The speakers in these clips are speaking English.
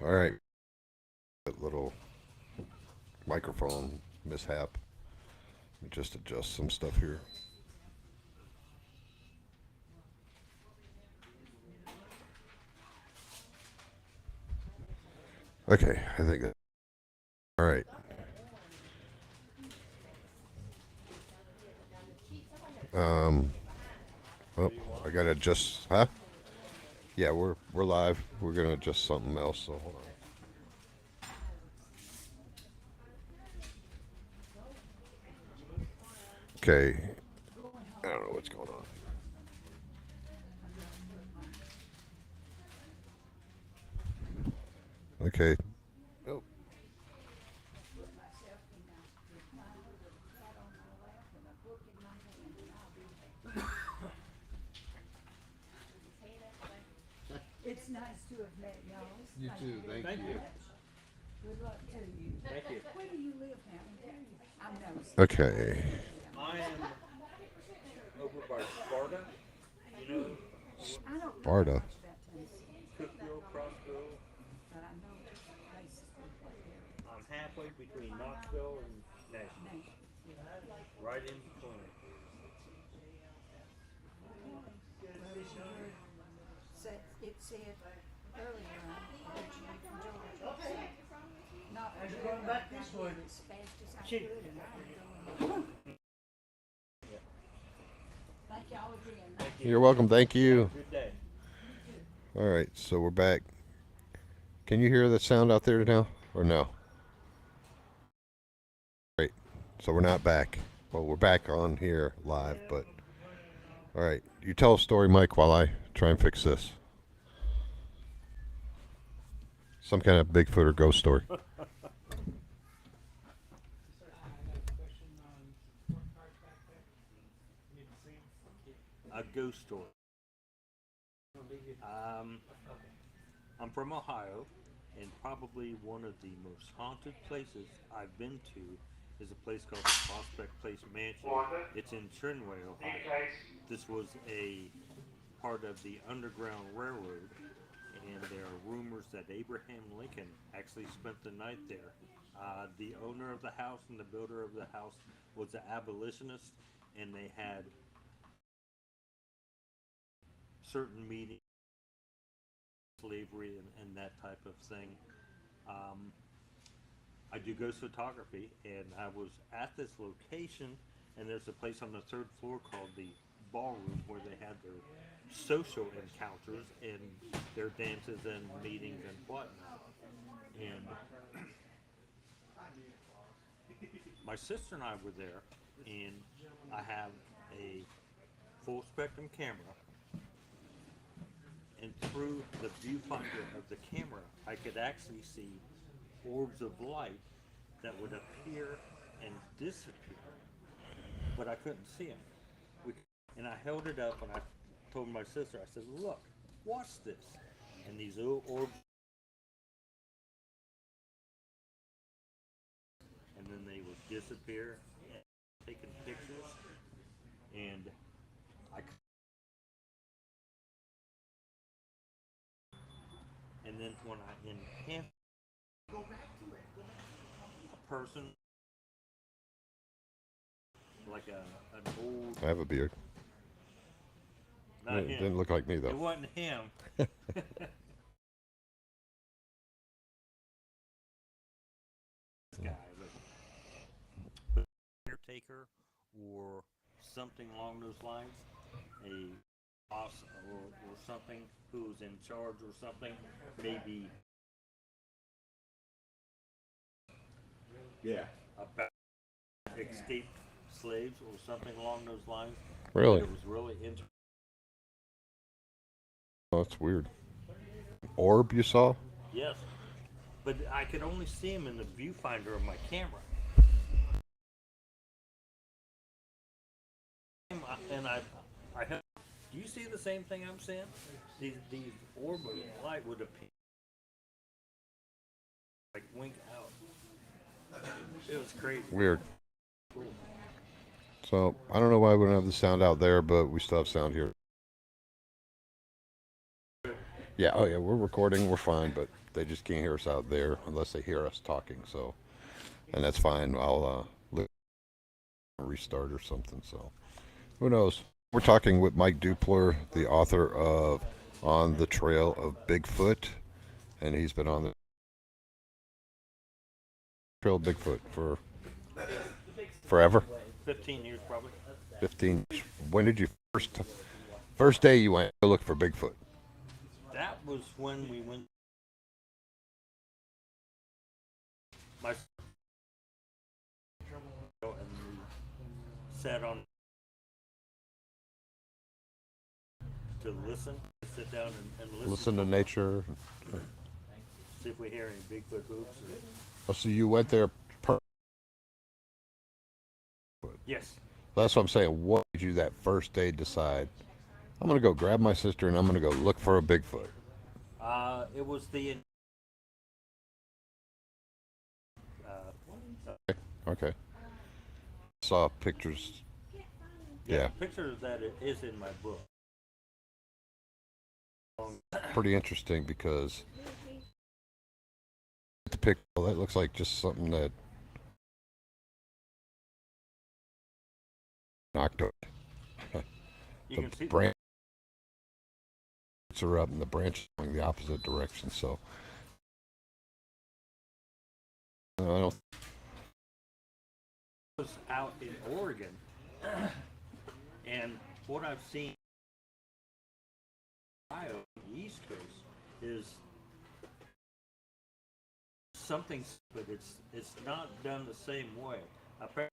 All right. That little microphone mishap. Let me just adjust some stuff here. Okay, I think that. All right. Oh, I gotta adjust. Huh? Yeah, we're live. We're gonna adjust something else. So hold on. Okay. I don't know what's going on. Okay. Oh. It's nice to have met y'all. You too. Thank you. Good luck to you. Thank you. Where do you live now? I'm nosy. Okay. I am over by Sparta, you know, I don't know Sparta. much about Tennessee, Cookville, Crossville. but I know places like there. I'm halfway between Knoxville and Nashville, right in between. It said earlier on that you from Georgia. Not going back this way as fast as I could, and I'm going. Thank y'all again. You're welcome. Thank you. Good day. All right. So we're back. Can you hear the sound out there now, or no? Great. So we're not back. Well, we're back on here live, but all right. You tell a story, Mike, while I try and fix this. Some kind of Bigfoot or ghost story. A ghost story. Um, I'm from Ohio, and probably one of the most haunted places I've been to is a place called the Prospect Place Mansion. It's in Trinway, Ohio. This was a part of the Underground Railroad, and there are rumors that Abraham Lincoln actually spent the night there. The owner of the house and the builder of the house was an abolitionist, and they had certain meetings, slavery, and that type of thing. I do ghost photography, and I was at this location, and there's a place on the third floor called the ballroom where they had their social encounters and their dances and meetings and whatnot. And my sister and I were there, and I have a full spectrum camera, and through the viewfinder of the camera, I could actually see orbs of light that would appear and disappear, but I couldn't see them. And I held it up, and I told my sister, I said, "Look, watch this." And these orbs, and then they would disappear, taking pictures, and I. And then when I enhance a person, like an old, I have a beard. not It him. didn't look like me It though. wasn't him. Guy, but caretaker or something along those lines, a boss or something who's in charge or something, maybe Yeah. about escaped slaves or something along those lines. Really? It was really interesting. Oh, that's weird. Orb you saw? Yes, but I could only see him in the viewfinder of my camera. And I have, do you see the same thing I'm seeing? These orbs of light would appear, like wink out. It was crazy. Weird. So I don't know why we don't have the sound out there, but we still have sound here. Yeah. Oh yeah, we're recording. We're fine, but They just can't hear us out there unless they hear us talking. So, and that's fine. I'll restart or something. So, who knows? We're talking with Mike Dupler, the author of On the Trail of Bigfoot, and he's been on the trail of Bigfoot for forever. 15 years probably. 15. When did you first day you went to look for Bigfoot? That was when we went. My and we sat on to listen, to sit down and listen. Listen to nature. See if we hear any Bigfoot hoops. Oh, so you went there. Yes. That's what I'm saying. What did you that first day decide? I'm gonna go grab my sister and I'm gonna go look for a Bigfoot. It was the. Okay. Saw pictures. Yeah. Pictures that it is in my book. Pretty interesting because the picture that looks like just something that knocked over. You The can see branches are up and the branches going the opposite direction. So I don't. was out in Oregon, and what I've seen Ohio, the East Coast, is something, but it's not done the same way. Apparently,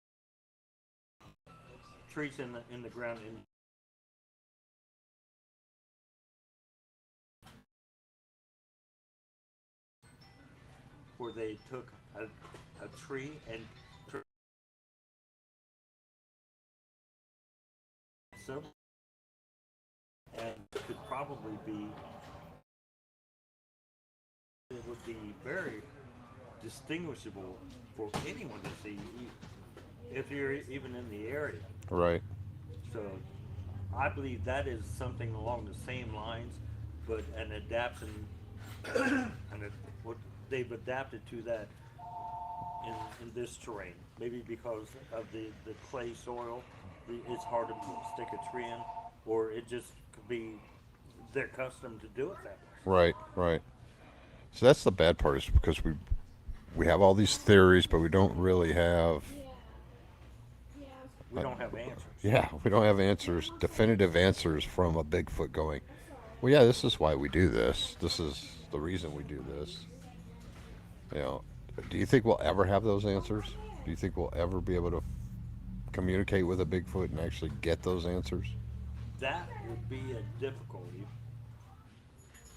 trees in the ground in where they took a tree and so and could probably be it would be very distinguishable for anyone to see if you're even in the area. Right. So I believe that is something along the same lines, but an adaptation what they've adapted to that in this terrain. Maybe because of the clay soil, it's hard to stick a tree in, or it just could be they're accustomed to do it that way. Right. Right. So that's the bad part is because we have all these theories, but we don't really have. We don't have answers. Yeah, we don't have answers, definitive answers from a Bigfoot going, well, yeah, this is why we do this. This is the reason we do this. You know, do you think we'll ever have those answers? Do you think we'll ever be able to communicate with a Bigfoot and actually get those answers? That would be a difficulty.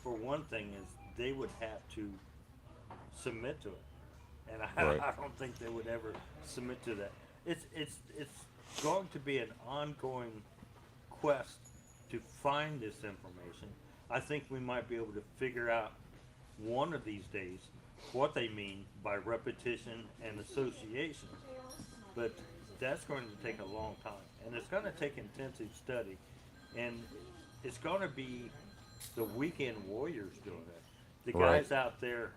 For one thing, is they would have to submit to it, and Right. I don't think they would ever submit to that. It's going to be an ongoing quest to find this information. I think we might be able to figure out one of these days what they mean by repetition and association, but that's going to take a long time, and it's going to take intensive study, and it's going to be the weekend warriors doing it. The Right. guys out there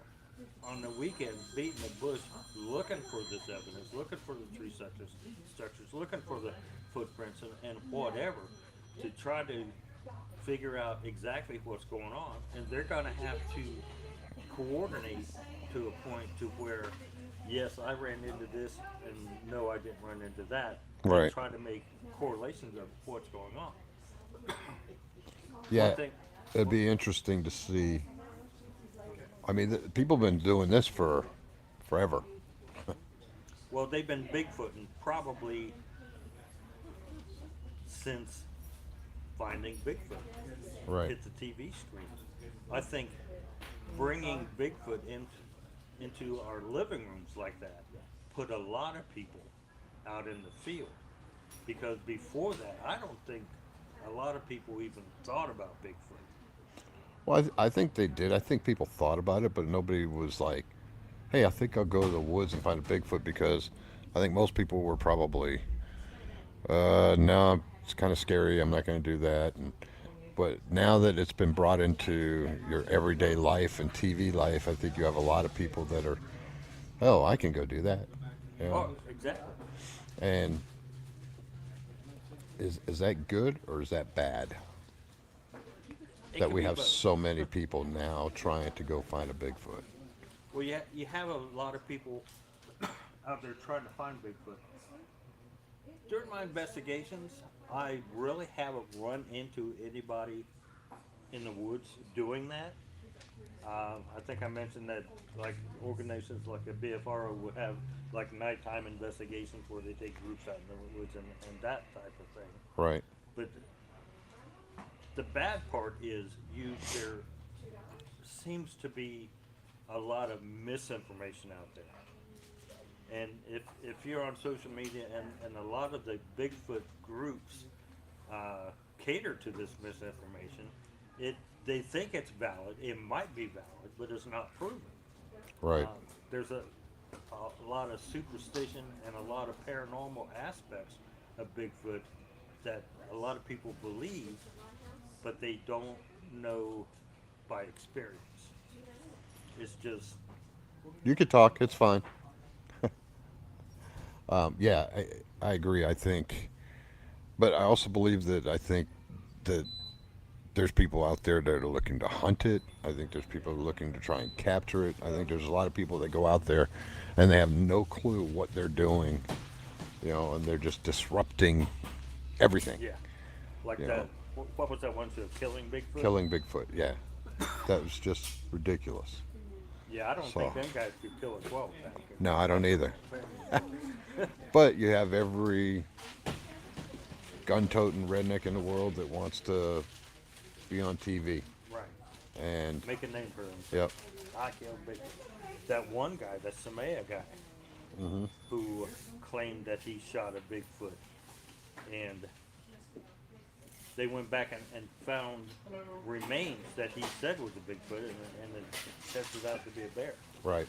on the weekends beating the bush, looking for this evidence, looking for the tree structures, looking for the footprints and whatever, to try to figure out exactly what's going on, and they're going to have to coordinate to a point to where, yes, I ran into this, and no, I didn't run into that. Right. And try to make correlations of what's going on. Yeah, One thing- it'd be interesting to see. I mean, people have been doing this for forever. Well, they've been Bigfooting probably since Finding Bigfoot Right. hit the TV screen. I think bringing Bigfoot into our living rooms like that put a lot of people out in the field, because before that, I don't think a lot of people even thought about Bigfoot. Well, I think they did. I think people thought about it, but nobody was like, hey, I think I'll go to the woods and find a Bigfoot, because I think most people were probably, no, it's kind of scary. I'm not going to do that. But now that it's been brought into your everyday life and TV life, I think you have a lot of people that are, oh, I can go do that. You know? Oh, exactly. And is that good or is that bad? It That could we be have both. so many people now trying to go find a Bigfoot. Well, you have a lot of people out there trying to find Bigfoot. During my investigations, I really haven't run into anybody in the woods doing that. I think I mentioned that like organizations like the BFRO would have like nighttime investigations where they take groups out in the woods and that type of thing. Right. But the bad part is there seems to be a lot of misinformation out there. And if you're on social media and a lot of the Bigfoot groups cater to this misinformation, they think it's valid. It might be valid, but it's not proven. Right. There's a lot of superstition and a lot of paranormal aspects of Bigfoot that a lot of people believe, but they don't know by experience. It's just You could talk. It's fine. Yeah, I agree. I think, but I also believe that I think that there's people out there that are looking to hunt it. I think there's people looking to try and capture it. I think there's a lot of people that go out there and they have no clue what they're doing, you know, and they're just disrupting everything. yeah, like You that. know. What was that one show? Killing Bigfoot. Killing Bigfoot. Yeah, that was just ridiculous. Yeah, I don't So- think them guys could kill a 12 pack. No, I don't either. But you have every gun-toting redneck in the world that wants to be on TV. Right. And Make a name for them. yep, I killed Bigfoot. That one guy, the Samaya guy, who claimed that he shot a Bigfoot, and they went back and found remains that he said was a Bigfoot, and it tested out to be a bear. right.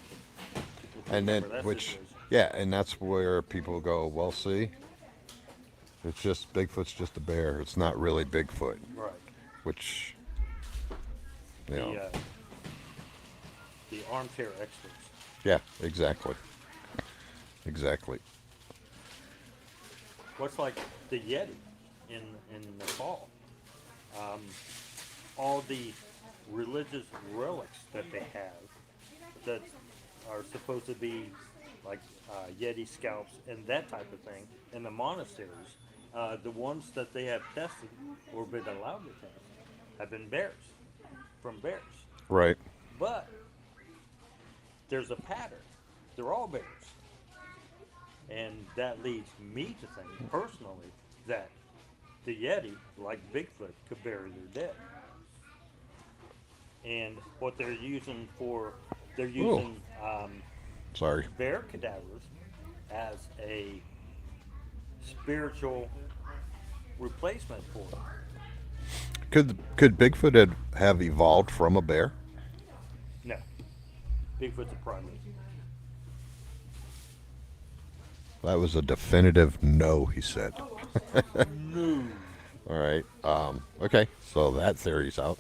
If you And then remember that which situation. yeah, and that's where people go, well, see, it's just Bigfoot's just a bear. It's not really Bigfoot, Right. which you know, The armchair experts. yeah, exactly. Exactly. What's like the Yeti in Nepal? All the religious relics that they have that are supposed to be like Yeti scalps and that type of thing in the monasteries, the ones that they have tested or been allowed to test have been bears, from bears. Right. But there's a pattern. They're all bears. And that leads me to think, personally, that the Yeti, like Bigfoot, could bury their dead. And what they're using they're using Sorry. bear cadavers as a spiritual replacement for them. Could Bigfoot have evolved from a bear? No. Bigfoot's a primate. That was a definitive no, he said. No. All right. Okay, so that theory's out.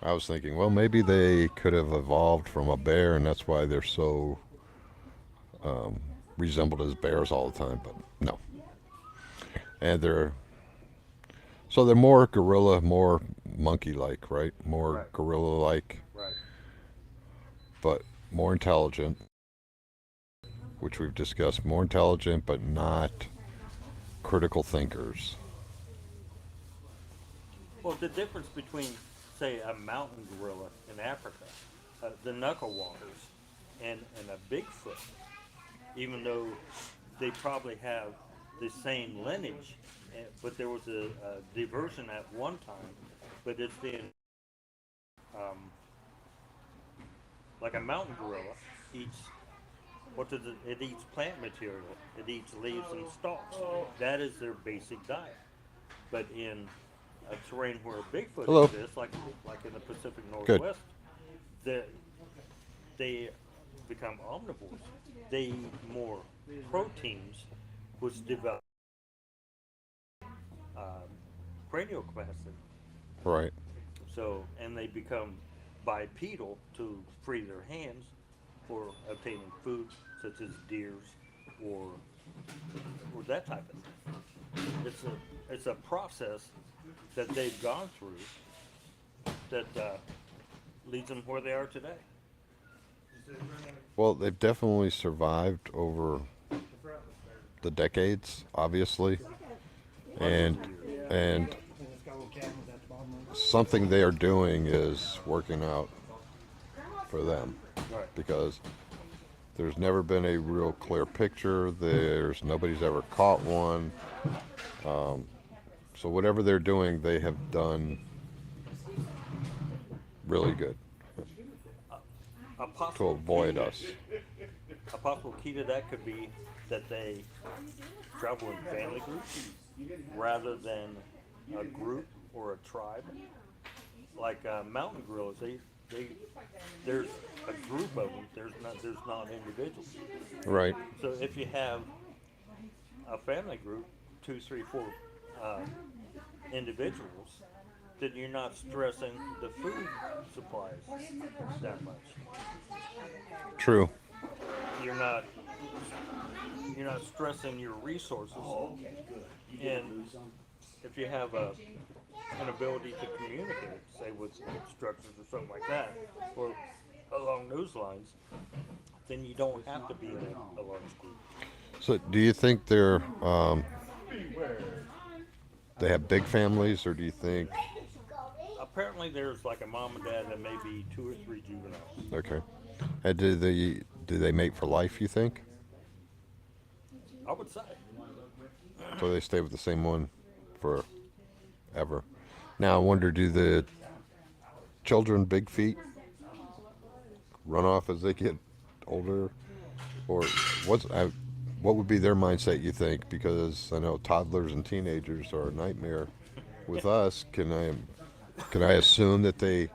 I was thinking, well, maybe they could have evolved from a bear, and that's why they're so resembled as bears all the time. But no. And they're more gorilla, more monkey-like, right? More Right. gorilla-like, Right. but more intelligent, which we've discussed. More intelligent, but not critical thinkers. Well, the difference between, say, a mountain gorilla in Africa, the knuckle walkers, and a Bigfoot, even though they probably have the same lineage, but there was a diversion at one time, but it's been like a mountain gorilla eats. What does it eats plant material. It eats leaves and stalks. That is their basic diet. But in a terrain where Bigfoot Hello. exists, like in the Pacific Northwest, they become omnivores. They eat more proteins, which develop cranial capacity. Right. So, and they become bipedal to free their hands for obtaining food, such as deers or or that type of thing. It's a process that they've gone through that leads them where they are today. Well, they've definitely survived over the decades, obviously, and and something they are doing is working out for them Right. because there's never been a real clear picture. There's nobody's ever caught one. So whatever they're doing, they have done really good A to possible avoid key, us. a possible key to that could be that they travel in family groups rather than a group or a tribe. Like mountain gorillas, they there's a group of them. There's not individuals. Right. So if you have a family group, two, three, four uh, individuals, then you're not stressing the food supplies that much. True. You're not you're not stressing your resources. And if you have an ability to communicate, say with instructors or something like that, or along those lines, then you don't have to be in a large group. So do you think they have big families, or do you think Apparently, there's like a mom and dad and maybe two or three juveniles. okay? And do they mate for life? You think? I would say. So they stay with the same one forever. Now I wonder, do the children, big feet, run off as they get older, or what would be their mindset? You think? Because I know toddlers and teenagers are a nightmare with us. Can I assume that they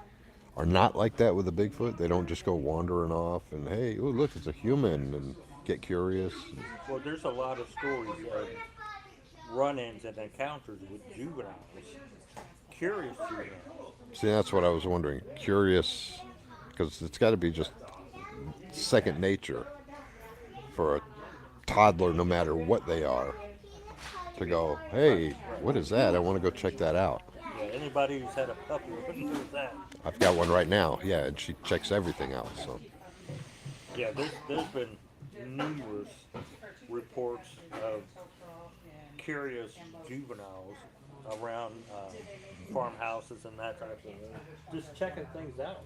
are not like that with a Bigfoot? They don't just go wandering off and hey, oh look, it's a human and get curious. Well, there's a lot of stories of run-ins and encounters with juveniles, curious juveniles. See, that's what I was wondering. Curious, because it's got to be just second nature for a toddler, no matter what they are, to go, hey, what is that? I want to go check that out. Yeah, anybody who's had a puppy would know that. I've got one right now. Yeah, and she checks everything out. So, Yeah, there's been numerous reports of curious juveniles around farmhouses and that type of thing, just checking things out,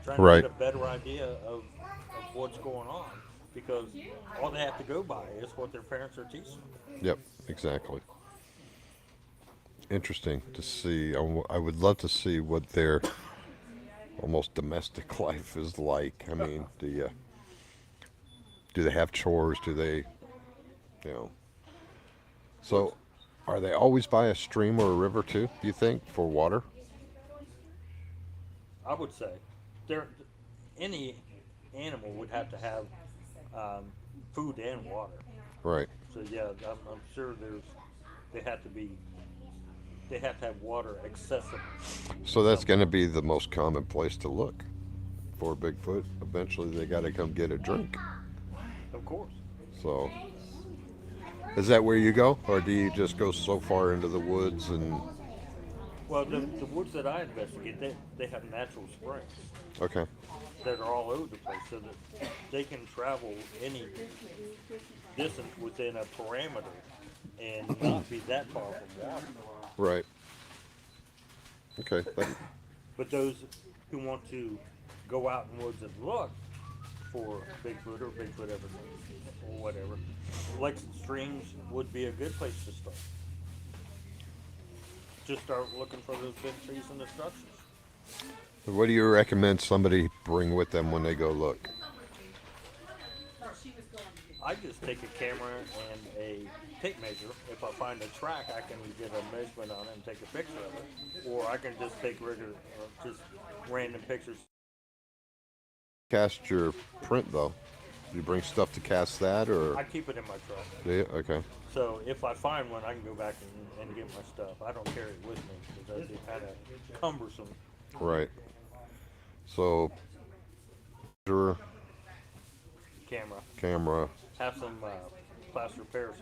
trying to right, get a better idea of what's going on, because all they have to go by is what their parents are teaching them. yep, exactly. Interesting to see. I would love to see what their almost domestic life is like. I mean, do they have chores? Do they, you know? So, are they always by a stream or a river too? Do you think for water? I would say there any animal would have to have food and water. Right. So yeah, I'm sure they have to be they have to have water accessible. So that's going to be the most common place to look for Bigfoot. Eventually, they got to come get a drink. Of course. So, is that where you go, or do you just go so far into the woods and? Well, the woods that I investigate, they have natural springs Okay. that are all over the place, so that they can travel any distance within a parameter and not be that far from water. Right. Okay. But those who want to go out in woods and look for Bigfoot or Bigfoot evidence or whatever, lakes and streams would be a good place to start. Just start looking for those big trees and the structures. What do you recommend somebody bring with them when they go look? I just take a camera and a tape measure. If I find a track, I can get a measurement on it and take a picture of it. Or I can just take just random pictures. Cast your print though. Do you bring stuff to cast that, or I keep it in my truck. do you? Okay. So if I find one, I can go back and get my stuff. I don't carry it with me because that'd be kind of cumbersome. Right. So, your Camera. camera. Have some plaster Paris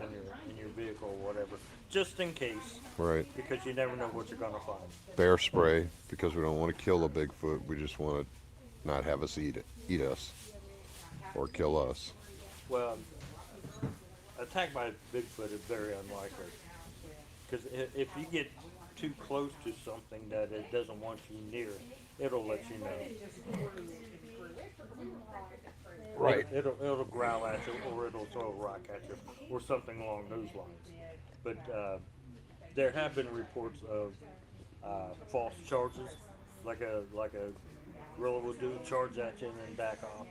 in your vehicle or whatever, just in case, Right. because you never know what you're gonna find. Bear spray, because we don't want to kill a Bigfoot. We just want to not have us eat us, or kill us. Well, attack by Bigfoot is very unlikely, because if you get too close to something that it doesn't want you near, it'll let you know. Right. It'll growl at you, or it'll throw a rock at you, or something along those lines. But there have been reports of false charges, like a gorilla will do, charge at you and then back off.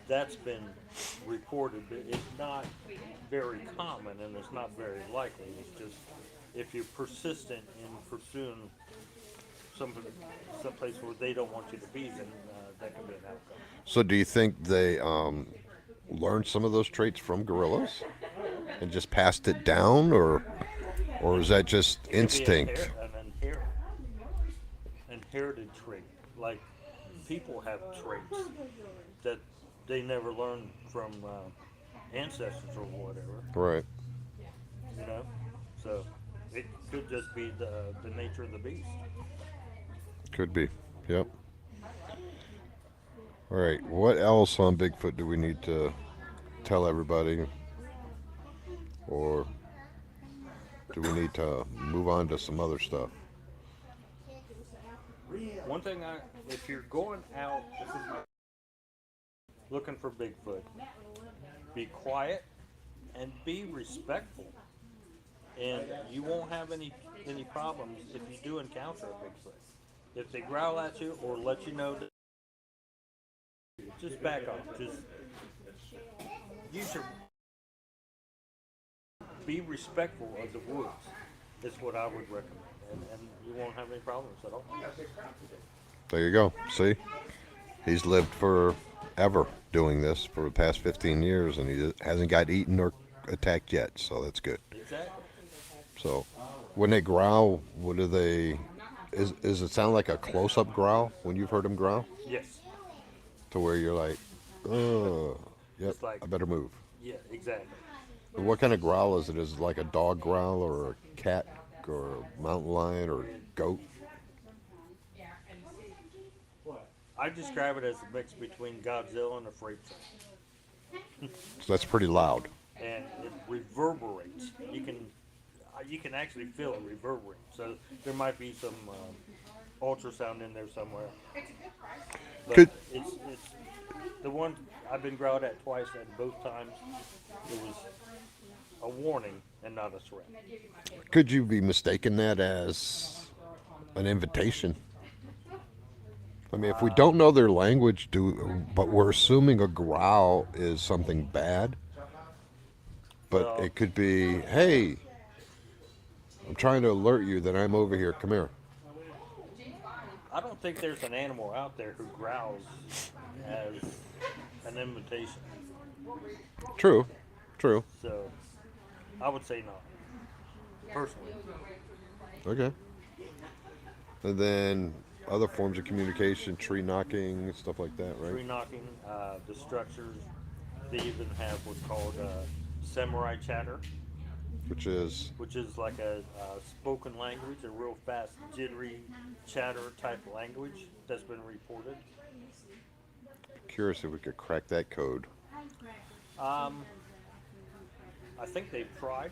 That's been reported, but it's not very common and it's not very likely. It's just if you're persistent in pursuing some place where they don't want you to be, then that can be an outcome. So, do you think they learned some of those traits from gorillas and just passed it down, or is that just It could be instinct? an inherited trait. Like people have traits that they never learned from ancestors or whatever, Right. you know. So it could just be the nature of the beast. Could be. Yep. All right. What else on Bigfoot do we need to tell everybody, or do we need to move on to some other stuff? One thing, if you're going out looking for Bigfoot, be quiet and be respectful, and you won't have any problems if you do encounter a Bigfoot. If they growl at you or let you know, that just back off. Just use your be respectful of the woods. Is what I would recommend, and you won't have any problems at all. There you go. See, he's lived forever doing this for the past 15 years, and he hasn't got eaten or attacked yet. So that's good. Exactly. So, when they growl, what do they? Is it sound like a close-up growl when you've heard them growl? Yes. To where you're like, oh, yep, It's like- I better move. Yeah. Exactly. And what kind of growl is it? Is it like a dog growl or a cat or a mountain lion or goat? I describe it as a mix between Godzilla and a freight train, So that's pretty loud. and it reverberates. You can actually feel it reverberate. So there might be some ultrasound in there somewhere. But Could- it's the one I've been growled at twice, and both times it was a warning and not a threat. Could you be mistaken that as an invitation? I mean, if we don't know their language, but we're assuming a growl is something bad, but Well- it could be, hey, I'm trying to alert you that I'm over here. Come here. I don't think there's an animal out there who growls as an invitation. True, true. So I would say no, personally. Okay. And then other forms of communication, tree knocking, stuff like that, Tree right? knocking, the structures. They even have what's called samurai chatter, Which is, which is like a spoken language, a real fast, jittery chatter type language that's been reported. curious if we could crack that code. I think they've tried.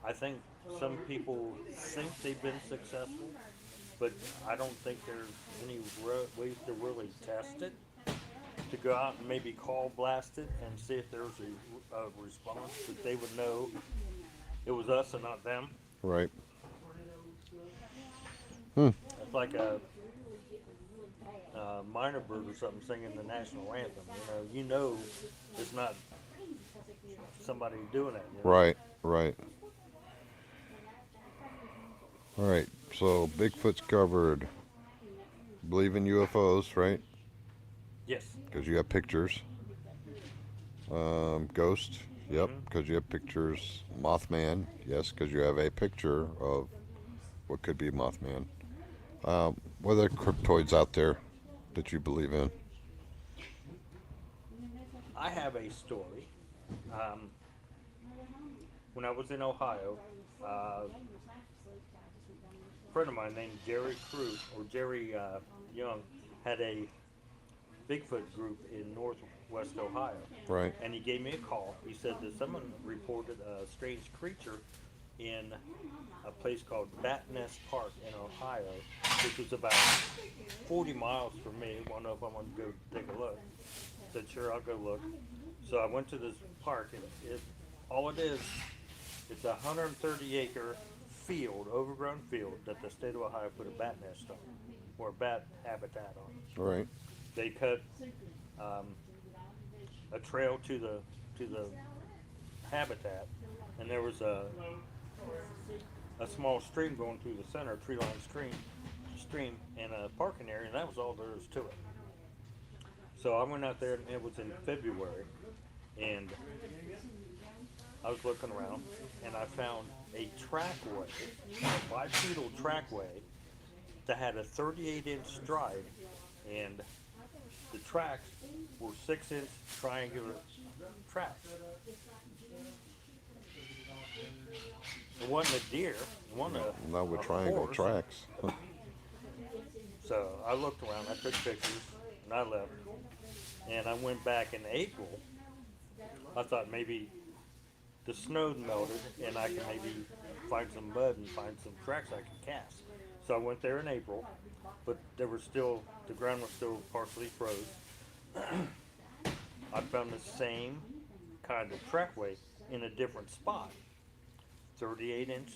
I think some people think they've been successful, but I don't think there's any ways to really test it. To go out and maybe call blast it and see if there's a response that they would know it was us and not them. Right. It's like a minor bird or something singing the national anthem. You know it's not somebody doing it. Right, right. All right, so Bigfoot's covered. Believe in UFOs, right? Yes. Because you have pictures. Ghost, Yep, because you have pictures. Mothman, yes, because you have a picture of what could be Mothman. What other cryptoids out there that you believe in? I have a story. Um, when I was in Ohio, a friend of mine named Jerry Cruz or Jerry Young had a Bigfoot group in northwest Ohio. Right, And he gave me a call. He said that someone reported a strange creature in a place called Bat Nest Park in Ohio, which was about 40 miles from me. One of them wanted to go take a look. I said, sure, I'll go look. So I went to this park, and all it is, it's a 130-acre field, overgrown field, that the state of Ohio put a bat nest on, or bat habitat on. right. They cut um, a trail to the habitat, and there was a small stream going through the center, a tree-lined stream, and a parking area, and that was all there is to it. So I went out there, and it was in February, and I was looking around, and I found a trackway, a bipedal trackway that had a 38-inch stride, and the tracks were 6-inch triangular tracks. It wasn't a deer. It wasn't Not with a triangle horse. tracks. So I looked around, I took pictures, and I left. And I went back in April. I thought maybe the snow melted and I could maybe find some mud and find some tracks I could cast. So I went there in April, but the ground was still partially froze. I found the same kind of trackway in a different spot. 38-inch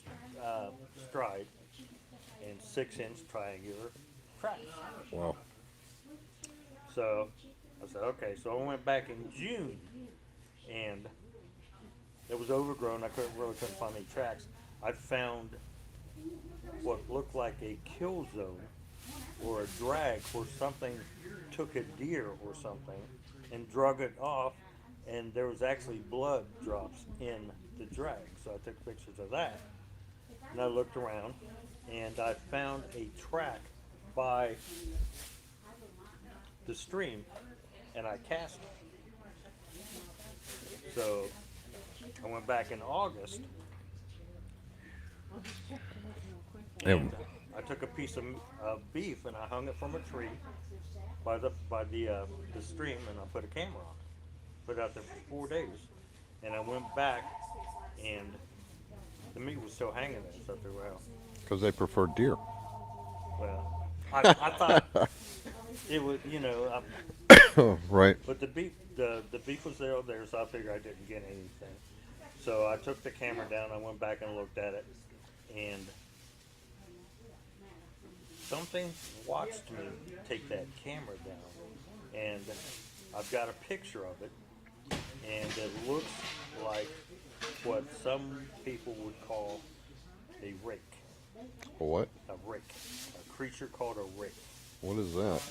stride and 6-inch triangular tracks. Wow. So I said, okay. So I went back in June, and it was overgrown. I couldn't find any tracks. I found what looked like a kill zone or a drag where something took a deer or something and drug it off, and there was actually blood drops in the drag. So I took pictures of that, and I looked around, and I found a track by the stream, and I cast it. So I went back in August, and I took a piece of beef and I hung it from a tree by the stream, and I put a camera on it. Put it out there for 4 days, and I went back, and the meat was still hanging there. So I threw it out. Because they prefer deer. Well, I thought it was, Right. but the beef was there, so I figured I didn't get anything. So I took the camera down. I went back and looked at it, and something watched me take that camera down, and I've got a picture of it, and it looks like what some people would call a rake. A what? A rake. A creature called a rake. What is that?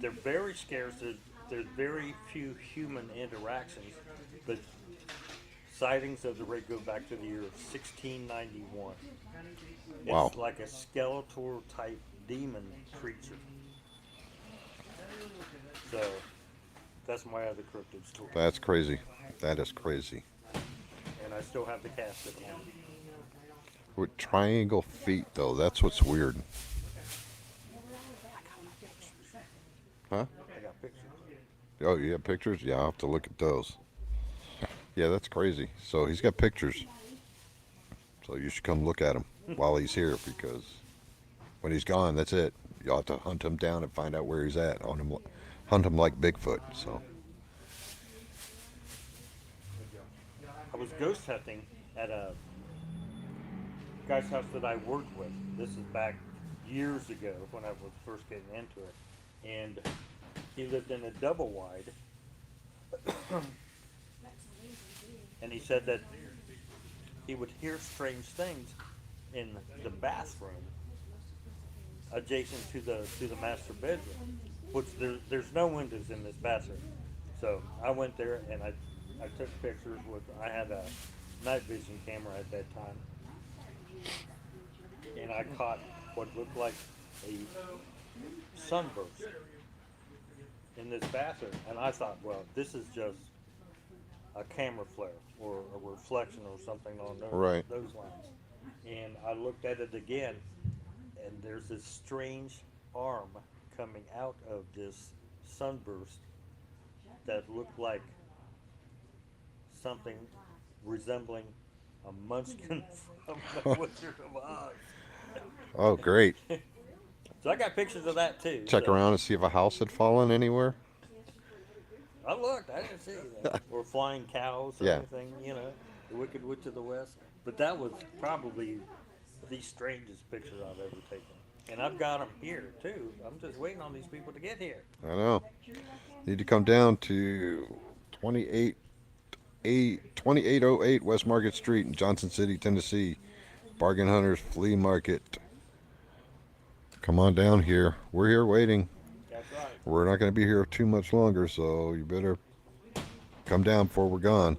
They're very scarce. There's very few human interactions, but sightings of the rake go back to the year of 1691. Wow. It's like a skeletal type demon creature. So that's my other cryptid story. That's crazy. That is crazy. And I still have the casket on. With triangle feet, though, that's what's weird. Huh? I got pictures. Oh, you have pictures? Yeah, I'll have to look at those. Yeah, that's crazy. So he's got pictures. So you should come look at him while he's here, because when he's gone, that's it. You'll have to hunt him down and find out where he's at. Hunt him like Bigfoot. So I was ghost hunting at a guy's house that I worked with. This is back years ago when I was first getting into it. And he lived in a double wide. And he said that he would hear strange things in the bathroom adjacent to the master bedroom, which there's no windows in this bathroom. So I went there and I I took pictures with. I had a night vision camera at that time, and I caught what looked like a sunburst in this bathroom. And I thought, well, this is just a camera flare or a reflection or something on Right. those lines. And I looked at it again, and there's this strange arm coming out of this sunburst that looked like something resembling a munchkin from the Wizard of Oz. Oh, great. So I got pictures of that too. Check so around and see if a house had fallen anywhere. I looked, I didn't see that. Or flying cows or Yeah. anything, you know, the Wicked Witch of the West. But that was probably the strangest picture I've ever taken. And I've got them here too. I'm just waiting on these people to get here. I know. Need to come down to 2808 West Market Street in Johnson City, Tennessee. Bargain Hunters Flea Market. Come on down here. We're here waiting. That's right. We're not going to be here too much longer, so you better come down before we're gone.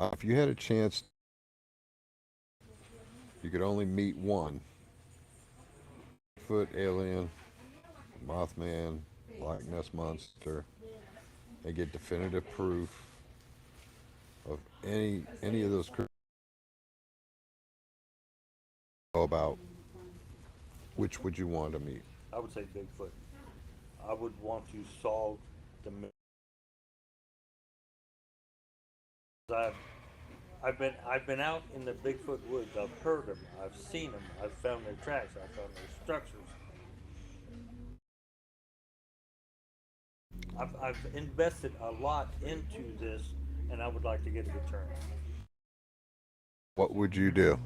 If you had a chance, you could only meet one. Foot alien, Mothman, Black Ness Monster. They get definitive proof of any of those creatures. About which would you want to meet? I would say Bigfoot. I would want to solve the mystery. I've been out in the Bigfoot woods. I've heard them. I've seen them. I've found their tracks. I've found their structures. I've invested a lot into this, and I would like to get a return. What would you do?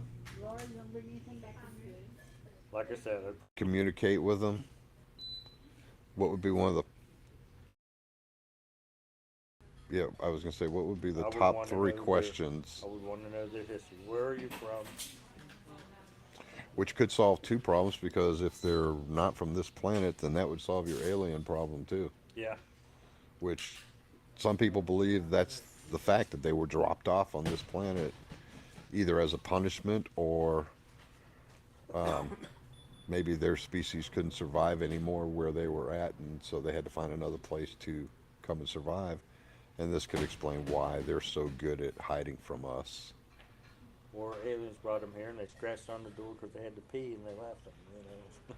Like I said, Communicate with them? What would be one of the I was gonna say, what would be the I would top wanna three know questions? I would want to know their history. Where are you from? Which could solve two problems, because if they're not from this planet, then that would solve your alien problem too. Yeah. Which some people believe that's the fact that they were dropped off on this planet either as a punishment or maybe their species couldn't survive anymore where they were at, and so they had to find another place to come and survive. And this could explain why they're so good at hiding from us. Or aliens brought them here and they scratched on the door because they had to pee and they left them. You know.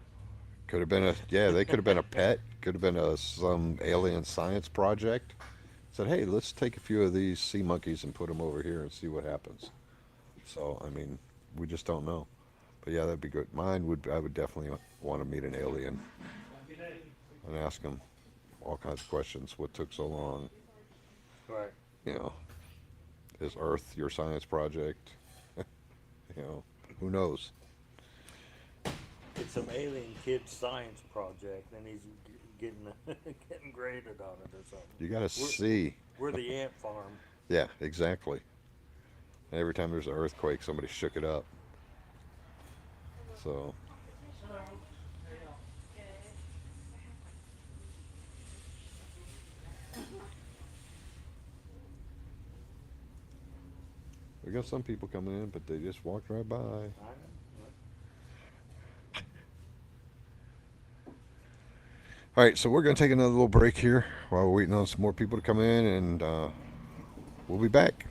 Could have been they could have been a pet. Could have been some alien science project. Said, hey, let's take a few of these sea monkeys and put them over here and see what happens. So, I mean, we just don't know. But yeah, that'd be good. I would definitely want to meet an alien and ask them all kinds of questions. What took so long? Right. You know, is Earth your science project? You know, who knows? It's some alien kid science project, and he's getting getting graded on it or something. You got to see. We're the ant farm. Yeah, exactly. And every time there's an earthquake, somebody shook it up. So. We got some people coming in, but they just walked right by. I know. All right, so we're going to take another little break here while we're waiting on some more people to come in, and we'll be back.